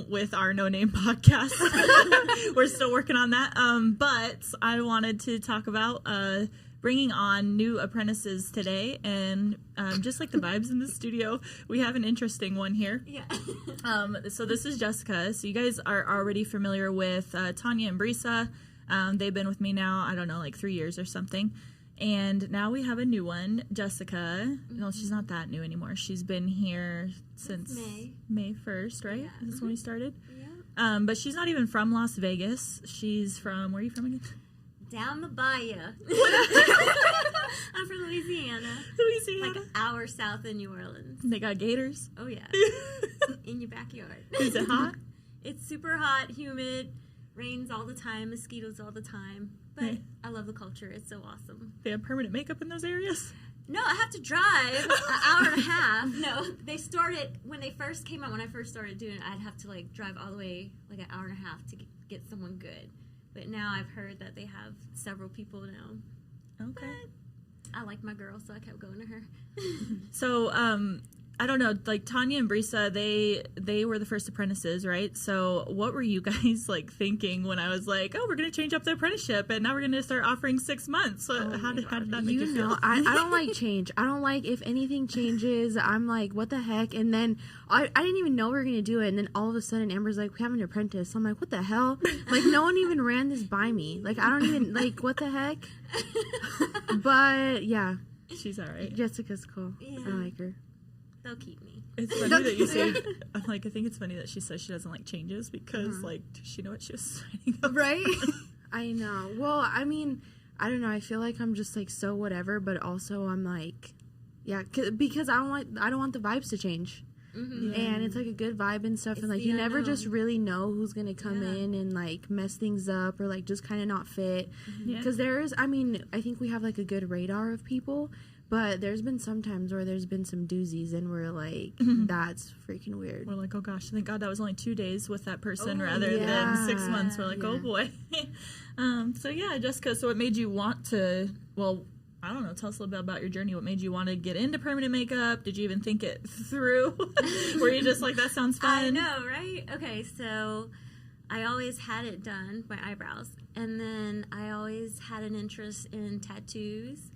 with our No Name podcast. We're still working on that. But I wanted to talk about bringing on new apprentices today, and just like the vibes in the studio, we have an interesting one here. Yeah. So this is Jessica. So you guys are already familiar with Tanya and Brisa. They've been with me now, I don't know, like 3 years or something. And now we have a new one, Jessica. Mm-hmm. No, she's not that new anymore. She's been here since May 1st, right? Yeah. That's when we started. Yeah. But she's not even from Las Vegas. She's from, where are you from again? Down the bayou. I'm from Louisiana. Louisiana. Like an hour south of New Orleans. They got gators? Oh, yeah. In your backyard. Is it hot? It's super hot, humid, rains all the time, mosquitoes all the time. But Yeah. I love the culture. It's so awesome. They have permanent makeup in those areas? No, I have to drive an hour and a half. No, they started, when they first came out, when I first started doing it, I'd have to, like, drive all the way, like, an hour and a half to get someone good. But now I've heard that they have several people now. Okay. But I like my girl, so I kept going to her. So, I don't know, like Tanya and Brisa, they were the first apprentices, right? So what were you guys like thinking when I was like, oh, we're going to change up the apprenticeship and now we're going to start offering 6 months? How did that make you feel? I don't like change. I don't like if anything changes, I'm like, what the heck? And then I didn't even know we were going to do it. And then all of a sudden Amber's like, we have an apprentice. I'm like, what the hell? Like, no one even ran this by me. Like, I don't even, like, what the heck? But yeah. She's all right. Jessica's cool. Yeah. I like her. They'll keep me. It's funny that you say, I'm like, I think it's funny that she says she doesn't like changes because, like, does she know what she was signing up Right? I know. Well, I mean, I don't know. I feel like I'm just, like, so whatever, but also I'm like, yeah, because I don't want the vibes to change. Mm-hmm. Yeah. And it's, like, a good vibe and stuff. It's and, like, the you never unknown. just really know who's going to come Yeah. in and, like, mess things up or, like, just kind of not fit. Yeah. Because I think we have, like, a good radar of people. But there's been some times where there's been some doozies, and we're like, that's freaking weird. We're like, oh gosh, thank God that was only 2 days with that person Oh, rather yeah. than 6 months. We're like, oh Yeah. boy. So yeah, Jessica, so what made you want to, well, I don't know, tell us a little bit about your journey. What made you want to get into permanent makeup? Did you even think it through? Were you just like, that sounds fun? I know, right? Okay, so I always had it done, my eyebrows. And then I always had an interest in tattoos.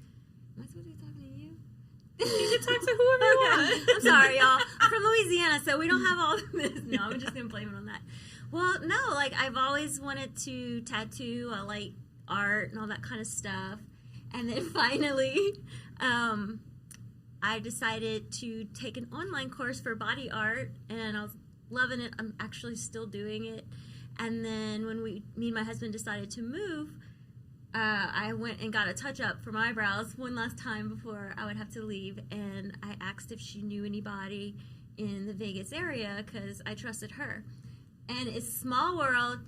Am I supposed to be talking to you? You can talk to whoever you want. I'm sorry, y'all. I'm from Louisiana, so we don't have all of this. No, I'm just going to blame it on that. Well, no, like, I've always wanted to tattoo. I like art and all that kind of stuff. And then finally, I decided to take an online course for body art, and I was loving it. I'm actually still doing it. And then when me and my husband decided to move, I went and got a touch-up for my eyebrows one last time before I would have to leave, and I asked if she knew anybody in the Vegas area because I trusted her. And it's a small world.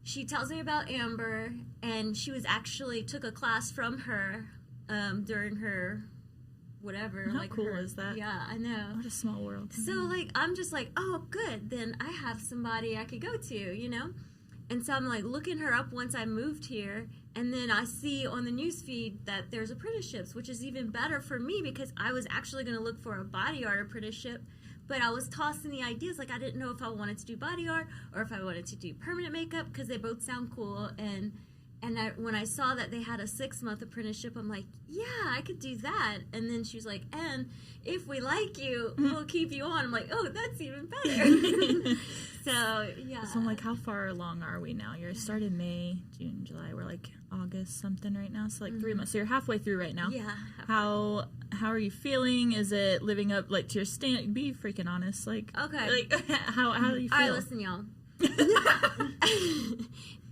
She tells me about Amber, and she was actually took a class from her during her whatever. How like cool her, is that? Yeah, I know. What a small world. So, like, I'm just like, oh, good. Then I have somebody I could go to, you know? And so I'm, like, looking her up once I moved here. And then I see on the news feed that there's apprenticeships, which is even better for me because I was actually going to look for a body art apprenticeship. But I was tossing the ideas. Like, I didn't know if I wanted to do body art or if I wanted to do permanent makeup because they both sound cool. And when I saw that they had a 6-month apprenticeship, I'm like, yeah, I could do that. And then she was like, and if we like you, we'll keep you on. I'm like, oh, that's even better. So, yeah. So, like, how far along are we now? You're started May, June, July. We're, like, August something right now. So, like, 3 months. So, you're halfway through right now. Yeah. How are you feeling? Is it living up, like, to your stand? Be freaking honest. Like, Okay. Like, how do you feel? All right, listen, y'all.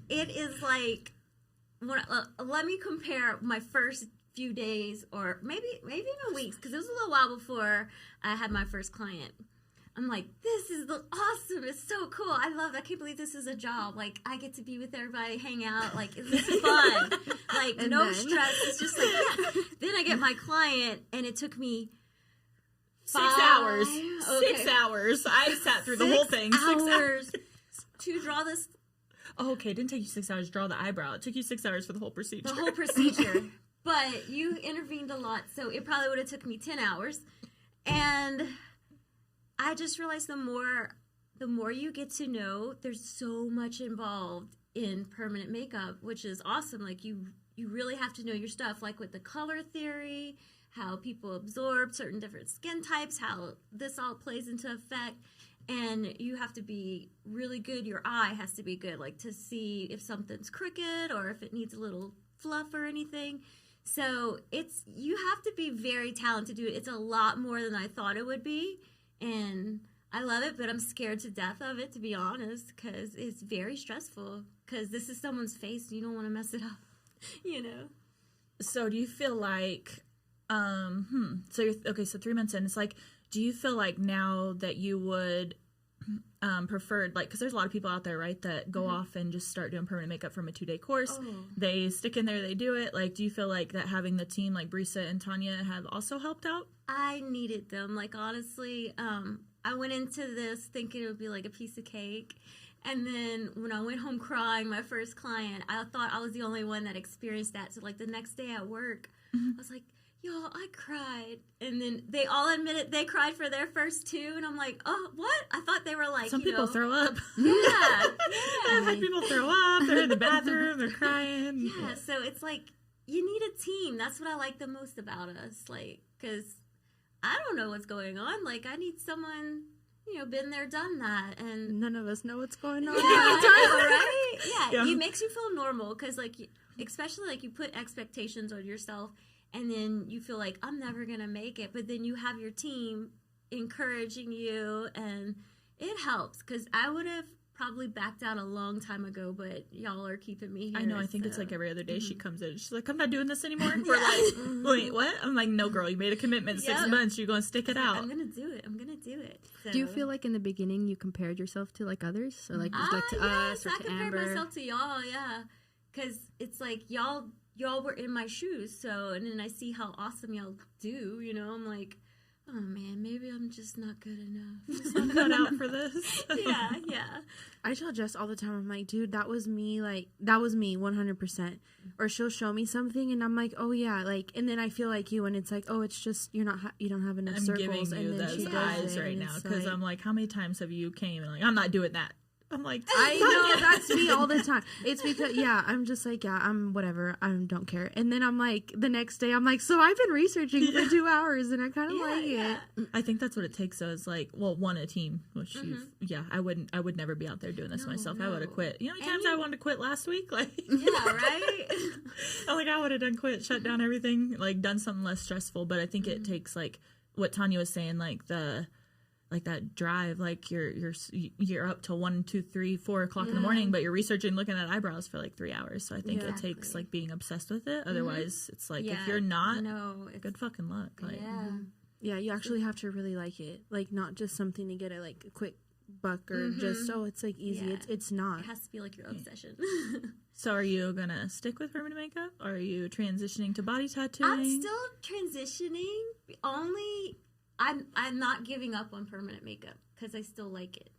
It is like, let me compare my first few days or maybe even weeks, because it was a little while before I had my first client. I'm like, this is awesome. It's so cool. I love that. I can't believe this is a job. Like, I get to be with everybody, hang out. Like, this is fun. Like, And no then? stress. It's just like, yeah. Then I get my client, and it took me 6 hours. Okay. 6 hours. I sat through the whole thing. 6 hours to draw this. Oh, okay. It didn't take you 6 hours to draw the eyebrow. It took you 6 hours for the whole procedure. The whole procedure. But you intervened a lot, so it probably would have took me 10 hours. And I just realized the more the more you get to know, there's so much involved in permanent makeup, which is awesome. Like you really have to know your stuff, like with the color theory, how people absorb certain different skin types, how this all plays into effect. And you have to be really good. Your eye has to be good, like to see if something's crooked or if it needs a little fluff or anything. So you have to be very talented to do it. It's a lot more than I thought it would be. And I love it, but I'm scared to death of it, to be honest, because it's very stressful. Because this is someone's face, and you don't want to mess it up, you know? So do you feel like, so you're, okay, so 3 months in, it's like, do you feel like now that you would prefer, like, because there's a lot of people out there, right, that go off and just start doing permanent makeup from a 2-day course. Oh. They stick in there, they do it. Like, do you feel like that having the team like Brisa and Tanya have also helped out? I needed them. Like, honestly, I went into this thinking it would be like a piece of cake. And then when I went home crying, my first client, I thought I was the only one that experienced that. So, like, the next day at work, I was like, y'all, I cried. And then they all admitted they cried for their first 2. And I'm like, oh, what? I thought they were like, some people throw up. Yeah. I've had people throw up. They're in the bathroom. They're crying. Yeah, so it's like, you need a team. That's what I like the most about us. Like, because I don't know what's going on. Like, I need someone, you know, been there, done that. And none of us know what's going on. Yeah, right? Yeah, it makes you feel normal. Because, like, especially, like, you put expectations on yourself. And then you feel like, I'm never going to make it. But then you have your team encouraging you. And it helps. Because I would have probably backed out a long time ago. But y'all are keeping me here. I know. I think it's like every other day she comes in. She's like, I'm not doing this anymore. We're like, wait, what? I'm like, no, girl. You made a commitment 6 months. You're going to stick it out. I'm going to do it. I'm going to do it. So. Do you feel like in the beginning you compared yourself to like others? Or like, to us or I to Amber? I compared myself to y'all, yeah. Because it's like y'all were in my shoes, so, and then I see how awesome y'all do, you know, I'm like, oh man, maybe I'm just not good enough. Just not cut out for this. Yeah. I tell Jess all the time, I'm like, dude, that was me 100%. Or she'll show me something and I'm like, oh yeah, like, and then I feel like you and it's like, oh, it's just, you don't have enough circles. I'm giving you and then those eyes right now, because I'm like, how many times have you came and like, I'm not doing that. I'm like, I know, that's me all the time. It's because, I'm just like, I'm whatever. I don't care. And then I'm like, the next day, I'm like, so I've been researching for 2 hours and I kind of like it. I think that's what it takes, though, is like, well, one, a team, which I would never be out there doing this myself. No. I would have quit. You know how many times I wanted to quit last week? Like, yeah, right? I would have done quit, shut down everything, like done something less stressful. But I think it takes, like, what Tanya was saying, like that drive, like you're up till 1, 2, 3, 4 o'clock in the morning, but you're researching, looking at eyebrows for like 3 hours. So I think it takes like being obsessed with it. Otherwise, it's like if you're not, good fucking luck. Like, yeah, you actually have to really like it, like not just something to get a quick buck or just it's like easy. Yeah. It's not. It has to be like your obsession. So are you gonna stick with permanent makeup? Or are you transitioning to body tattooing? I'm still transitioning. I'm not giving up on permanent makeup because I still like it.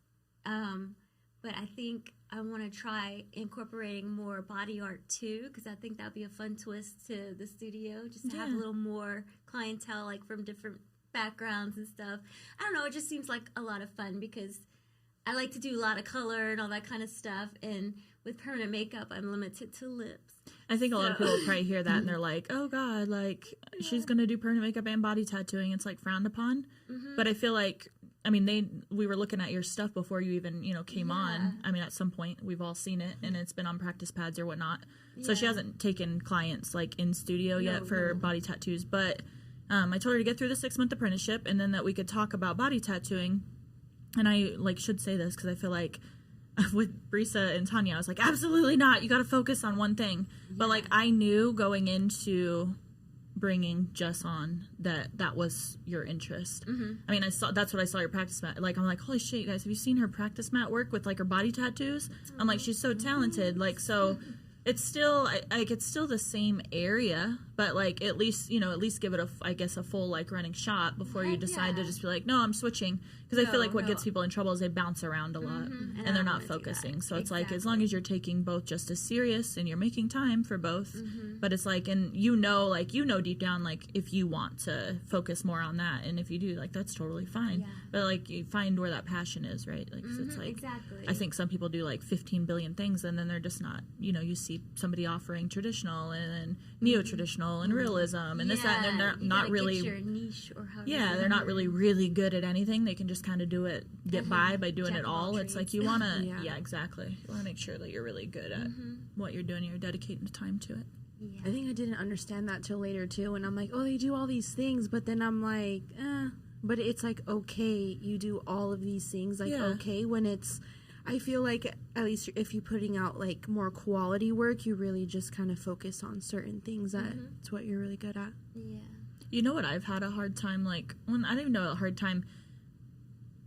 But I think I want to try incorporating more body art too, because I think that'd be a fun twist to the studio, just to have a little more clientele, like from different backgrounds and stuff. I don't know, it just seems like a lot of fun because I like to do a lot of color and all that kind of stuff. And with permanent makeup, I'm limited to lips. I think a lot of people probably hear that and they're like, oh God, like she's going to do permanent makeup and body tattooing. It's like frowned upon. But I feel like, I mean, we were looking at your stuff before you even, came on. I mean, at some point we've all seen it and it's been on practice pads or whatnot. So she hasn't taken clients like in studio yet for body tattoos. But I told her to get through the 6-month apprenticeship and then that we could talk about body tattooing. And I should say this because I feel like with Brisa and Tanya, I was like, absolutely not. You got to focus on one thing. Yeah. But I knew going into bringing Jess on that was your interest. I mean, that's what I saw your practice mat. I'm like, holy shit, you guys, have you seen her practice mat work with her body tattoos? I'm like, she's so talented. So it's still it's still the same area, but like at least give it a full like running shot before you decide to just be like, no, I'm switching, because I feel like what gets people in trouble is they bounce around a lot and they're not focusing. So it's like as long as you're taking both just as serious and you're making time for both, but it's like, and deep down like if you want to focus more on that, and if you do, like that's totally fine. But like you find where that passion is, right? Like it's like I think some people do like 15 billion things and then they're just not, you see somebody offering traditional and then neo-traditional and realism and this, that, and they're not really your niche or they're not really good at anything. They can just kind of get by doing it all. It's like you want to exactly, you want to make sure that you're really good at what you're doing and you're dedicating the time to it. I think I didn't understand that till later too, and I'm like, oh, they do all these things, but then I'm like, but it's like, okay, you do all of these things, like okay, when it's, I feel like at least if you're putting out like more quality work, you really just kind of focus on certain things. That's what you're really good at. Yeah. You know what I've had a hard time, like, when I don't even know a hard time,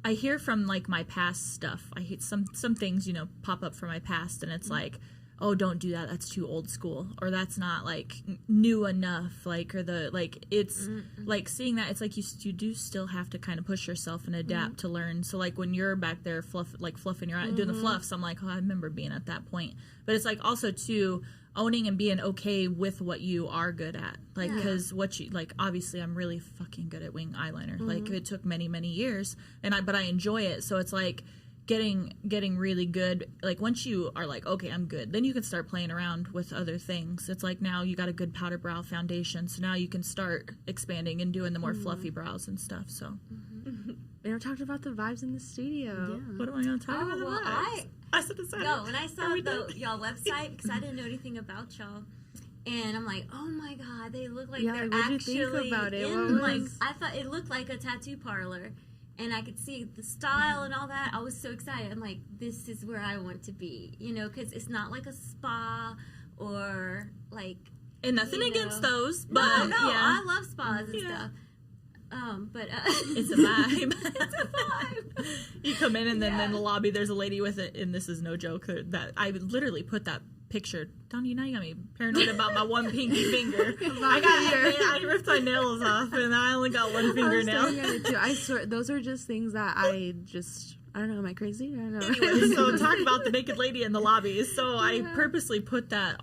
I hear from like my past stuff. I hate some things, pop up from my past, and it's like, oh, don't do that, that's too old school, or that's not like new enough, like, or the like it's like seeing that, it's like you do still have to kind of push yourself and adapt to learn. So like when you're back there fluffing your doing the fluffs, I'm like, oh, I remember being at that point. But it's like also too owning and being okay with what you are good at, like, because what you like, obviously I'm really fucking good at wing eyeliner. Like it took many years, but I enjoy it. So it's like getting really good. Like once you are like, okay, I'm good, then you can start playing around with other things. It's like now you got a good powder brow foundation, so now you can start expanding and doing the more fluffy brows and stuff. So we never talked about the vibes in the studio. What am I gonna talk about? Well, I said the same. No, when I saw y'all website, because I didn't know anything about y'all, and I'm like, oh my god, they look like they're actually you think about it? I thought it looked like a tattoo parlor. And I could see the style and all that. I was so excited. I'm like, this is where I want to be, because it's not like a spa or like. And nothing against those, but I love spas and stuff. But it's a vibe. It's a vibe. You come in and then in the lobby there's a lady with it, and this is no joke, that I literally put that picture. Donnie, now you got me paranoid about my one pinky finger. I ripped my nails off, and I only got one fingernail. I swear, those are just things that I don't know. Am I crazy? I don't know. Anyway, so talk about the naked lady in the lobby. So I purposely put that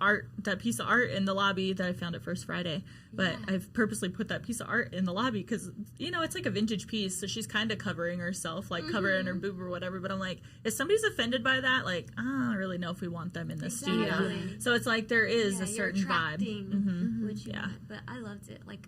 piece of art in the lobby that I found at First Friday. But I've purposely put that piece of art in the lobby because, it's like a vintage piece. So she's kind of covering herself, like covering her boob or whatever. But I'm like, if somebody's offended by that, like, I don't really know if we want them in the studio. So it's like there is a certain vibe. Which but I loved it. Like,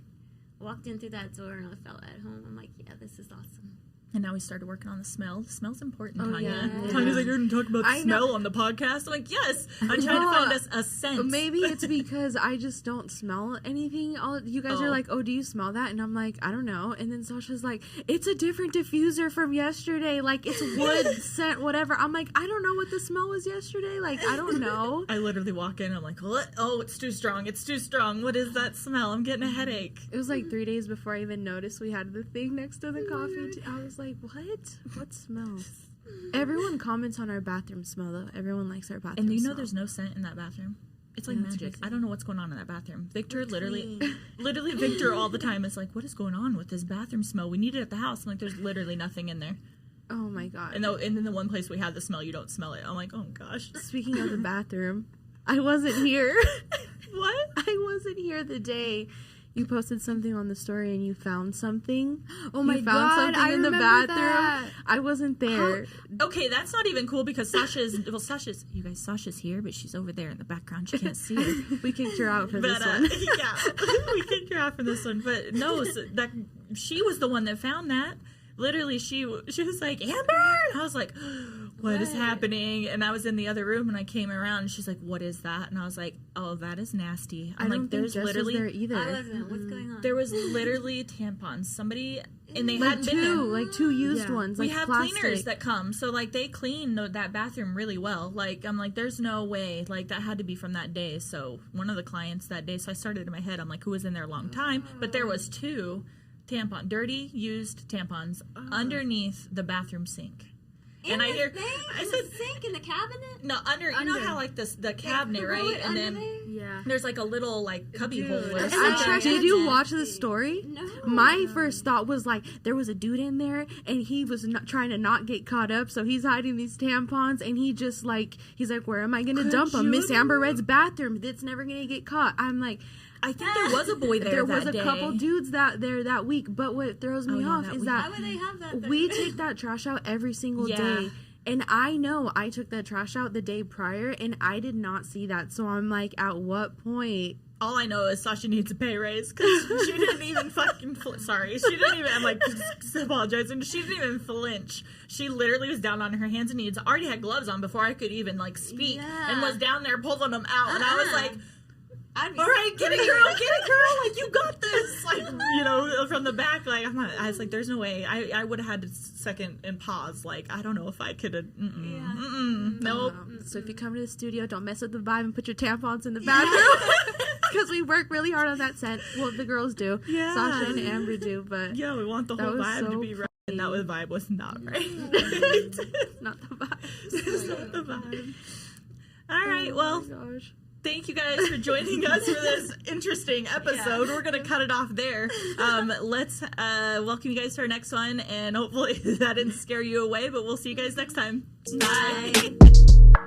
walked in through that door and I felt at home. I'm like, yeah, this is awesome. And now we started working on the smell. The smell's important, Tanya. Tanya's like, you're going to talk about smell on the podcast? I'm like, yes. I'm trying to find us a scent. Maybe it's because I just don't smell anything. You guys are like, oh, do you smell that? And I'm like, I don't know. And then Sasha's like, it's a different diffuser from yesterday. Like, it's wood scent, whatever. I'm like, I don't know what the smell was yesterday. Like, I don't know. I literally walk in. I'm like, what? Oh, it's too strong. It's too strong. What is that smell? I'm getting a headache. It was like 3 days before I even noticed we had the thing next to the coffee. I was like, what smells? Everyone comments on our bathroom smell though. Everyone likes our bathroom and smell. There's no scent in that bathroom. It's like magic. I don't know what's going on in that bathroom. Victor literally Victor all the time is like, what is going on with this bathroom smell? We need it at the house. I'm like, there's literally nothing in there. Oh my god. And then the one place we had the smell, you don't smell it. I'm like, oh gosh. Speaking of the bathroom, I wasn't here. What? I wasn't here the day you posted something on the story and you found something. Oh my god, something in the bathroom. That. I wasn't there. Okay, that's not even cool because Sasha's here, but she's over there in the background. She can't see her. We kicked her out for this one. We kicked her out for this one. But no, she was the one that found that. Literally, she was like, Amber! And I was like, what is happening? And I was in the other room and I came around and she's like, what is that? And I was like, oh, that is nasty. I'm like, there's literally there either. I wasn't. What's going on? There was literally tampons. Somebody, and they like hadn't been there. Like two used ones. We like have plastic. cleaners that come, so like they clean that bathroom really well. Like I'm like, there's no way. Like that had to be from that day. So one of the clients that day. So I started in my head. I'm like, who was in there a long time? But there was dirty used tampons underneath the bathroom sink. and I hear, I said, sink in the cabinet. no, under. You know how like the cabinet, right? And then Yeah. there's like a little like cubby hole or And something. did you watch the story? No. My first thought was like there was a dude in there and he was not trying to not get caught up, so he's hiding these tampons and he's like, where am I gonna dump them? Miss Amber Red's bathroom. It's never gonna get caught. I'm like, I think there was a boy there. there was that a day. couple dudes that week, but what throws me off is Why that would they have that? we take that trash out every single day. And I know I took that trash out the day prior and I did not see that. So I'm like, at what point? All I know is Sasha needs a pay raise because she didn't even fucking sorry. She didn't even, I'm like, just apologizing. She didn't even flinch. She literally was down on her hands and knees. Already had gloves on before I could even like speak and was down there pulling them out. And I was like, all right, get it, girl. Like, you got this. Like, you know, from the back. Like, I was like, there's no way. I would have had to second and pause. Like, I don't know if I could have. Nope. So if you come to the studio, don't mess with the vibe and put your tampons in the bathroom. Because we work really hard on that set. Well, the girls do. Yeah. Sasha and Amber do, but Yeah, we want the whole was vibe so to be right. And that vibe was not right. not the vibe. It's not the vibe. All right, well. Oh my gosh. Thank you guys for joining us for this interesting episode. We're going to cut it off there. Let's welcome you guys to our next one, and hopefully that didn't scare you away, but we'll see you guys next time. Bye.